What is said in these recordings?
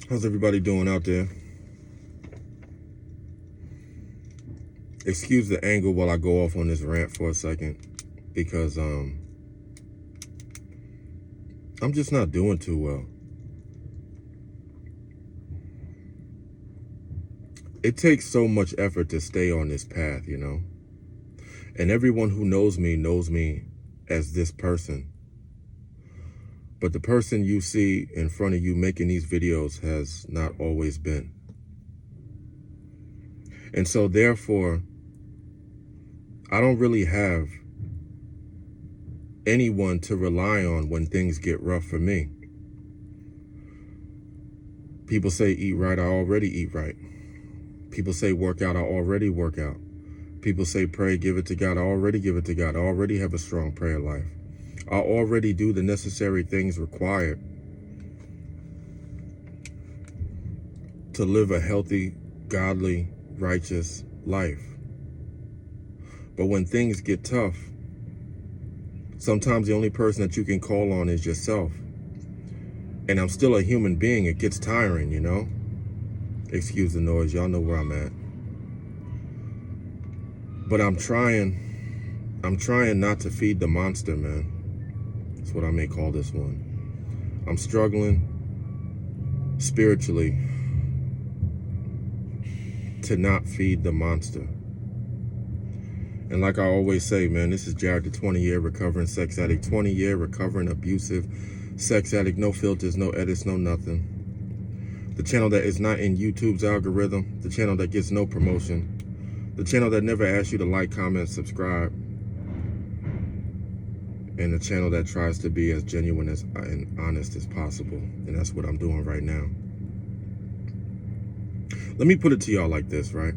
How's everybody doing out there? Excuse the angle while I go off on this rant for a second, because I'm just not doing too well. It takes so much effort to stay on this path, you know? And everyone who knows me as this person. But the person you see in front of you making these videos has not always been. And so therefore, I don't really have anyone to rely on when things get rough for me. People say eat right, I already eat right. People say work out, I already work out. People say pray, give it to God, I already give it to God. I already have a strong prayer life. I already do the necessary things required to live a healthy, godly, righteous life. But when things get tough, sometimes the only person that you can call on is yourself. And I'm still a human being. It gets tiring, you know? Excuse the noise. Y'all know where I'm at. But I'm trying not to feed the monster, man. That's what I may call this one. I'm struggling spiritually to not feed the monster. And like I always say, man, this is Jared, the 20-year recovering sex addict, 20-year recovering abusive sex addict, no filters, no edits, no nothing. The channel that is not in YouTube's algorithm, the channel that gets no promotion, the channel that never asks you to like, comment, subscribe, and the channel that tries to be as genuine as and honest as possible. And that's what I'm doing right now. Let me put it to y'all like this, right?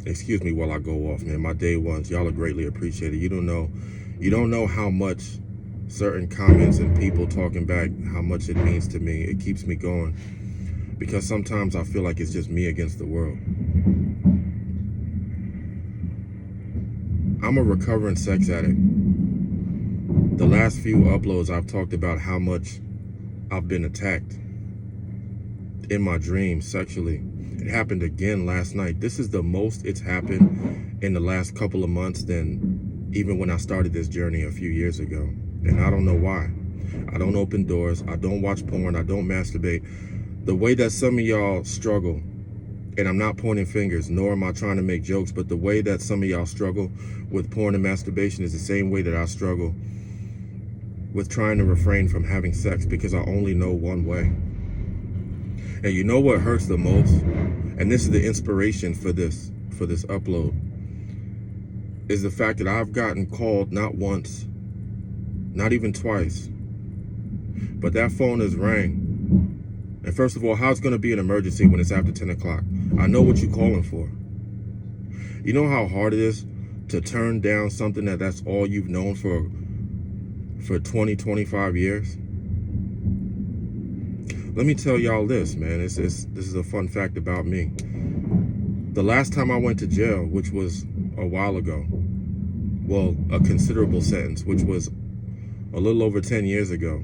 Excuse me while I go off, man. My day ones, y'all are greatly appreciated. You don't know how much certain comments and people talking back, how much it means to me. It keeps me going, because sometimes I feel like it's just me against the world. I'm a recovering sex addict. The last few uploads, I've talked about how much I've been attacked in my dreams sexually. It happened again last night. This is the most it's happened in the last couple of months than even when I started this journey a few years ago. And I don't know why. I don't open doors. I don't watch porn. I don't masturbate. The way that some of y'all struggle, and I'm not pointing fingers, nor am I trying to make jokes, but the way that some of y'all struggle with porn and masturbation is the same way that I struggle with trying to refrain from having sex, because I only know one way. And you know what hurts the most? And this is the inspiration for this upload, is the fact that I've gotten called not once, not even twice, but that phone has rang. And first of all, how it's going to be an emergency when it's after 10 o'clock? I know what you're calling for. You know how hard it is to turn down something that's all you've known for 20, 25 years? Let me tell y'all this, man. This is a fun fact about me. The last time I went to jail, which was a while ago, well, a considerable sentence, which was a little over 10 years ago,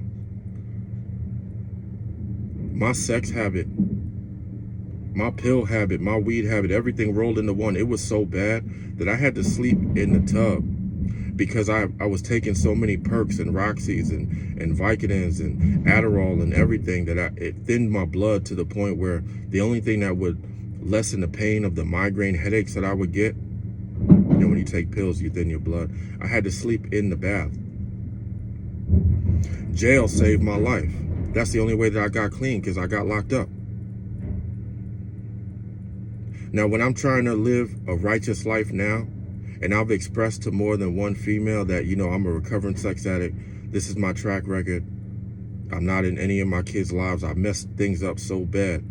my sex habit, my pill habit, my weed habit, everything rolled into one. It was so bad that I had to sleep in the tub, because I was taking so many perks and Roxys and Vicodins and Adderall and everything that it thinned my blood to the point where the only thing that would lessen the pain of the migraine headaches that I would get, you know, when you take pills, you thin your blood. I had to sleep in the bath. Jail saved my life. That's the only way that I got clean, because I got locked up. Now, when I'm trying to live a righteous life now, and I've expressed to more than one female that, you know, I'm a recovering sex addict. This is my track record. I'm not in any of my kids' lives. I messed things up so bad.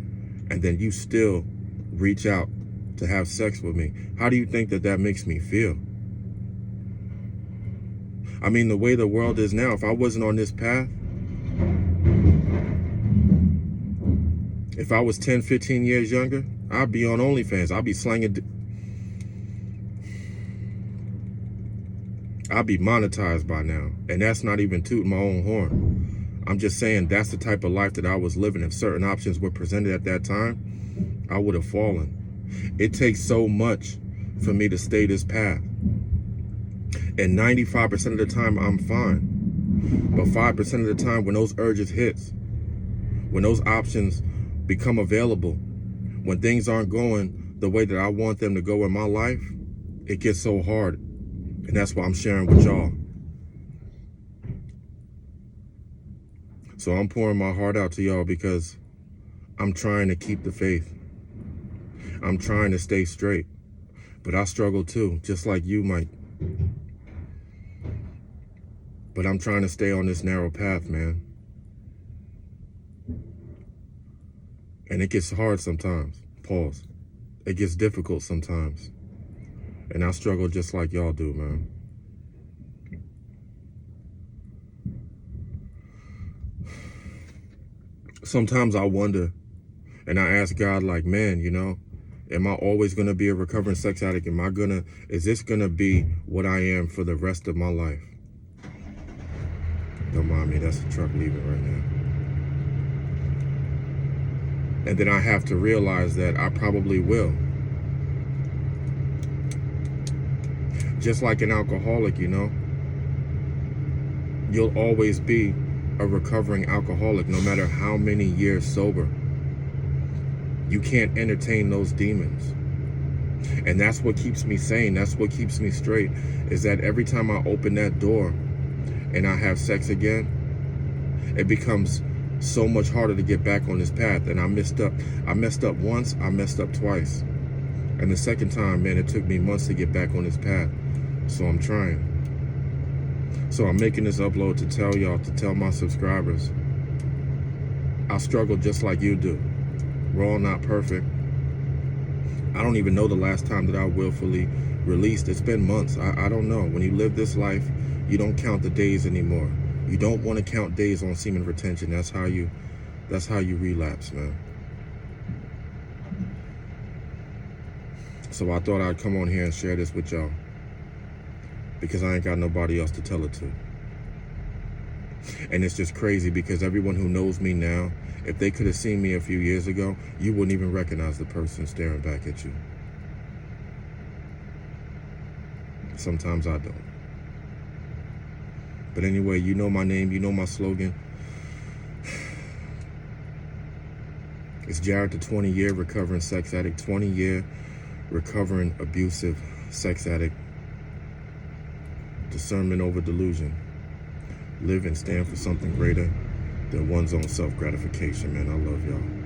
And then you still reach out to have sex with me. How do you think that makes me feel? I mean, the way the world is now, if I wasn't on this path, if I was 10, 15 years younger, I'd be on OnlyFans. I'd be slanging... I'd be monetized by now. And that's not even tooting my own horn. I'm just saying that's the type of life that I was living. If certain options were presented at that time, I would have fallen. It takes so much for me to stay this path. And 95% of the time, I'm fine. But 5% of the time, when those urges hits, when those options become available, when things aren't going the way that I want them to go in my life, it gets so hard. And that's why I'm sharing with y'all. So I'm pouring my heart out to y'all because I'm trying to keep the faith. I'm trying to stay straight. But I struggle too, just like you might. But I'm trying to stay on this narrow path, man. And it gets hard sometimes. Pause. It gets difficult sometimes. And I struggle just like y'all do, man. Sometimes I wonder, and I ask God, like, man, you know, am I always going to be a recovering sex addict? Is this going to be what I am for the rest of my life? Don't mind me, that's the truck leaving right now. And then I have to realize that I probably will. Just like an alcoholic, you know, you'll always be a recovering alcoholic no matter how many years sober. You can't entertain those demons. And that's what keeps me sane. That's what keeps me straight, is that every time I open that door and I have sex again, it becomes so much harder to get back on this path. And I messed up once, I messed up twice. And the second time, man, it took me months to get back on this path. So I'm trying. So I'm making this upload to tell y'all, to tell my subscribers, I struggle just like you do. We're all not perfect. I don't even know the last time that I willfully released. It's been months. I don't know. When you live this life, you don't count the days anymore. You don't want to count days on semen retention. That's how you relapse, man. So I thought I'd come on here and share this with y'all, because I ain't got nobody else to tell it to. And it's just crazy because everyone who knows me now, if they could have seen me a few years ago, you wouldn't even recognize the person staring back at you. Sometimes I don't. But anyway, you know my name, you know my slogan. It's Jared, the 20-year recovering sex addict, 20-year recovering abusive sex addict. Discernment over delusion. Live and stand for something greater than one's own self-gratification, man. I love y'all.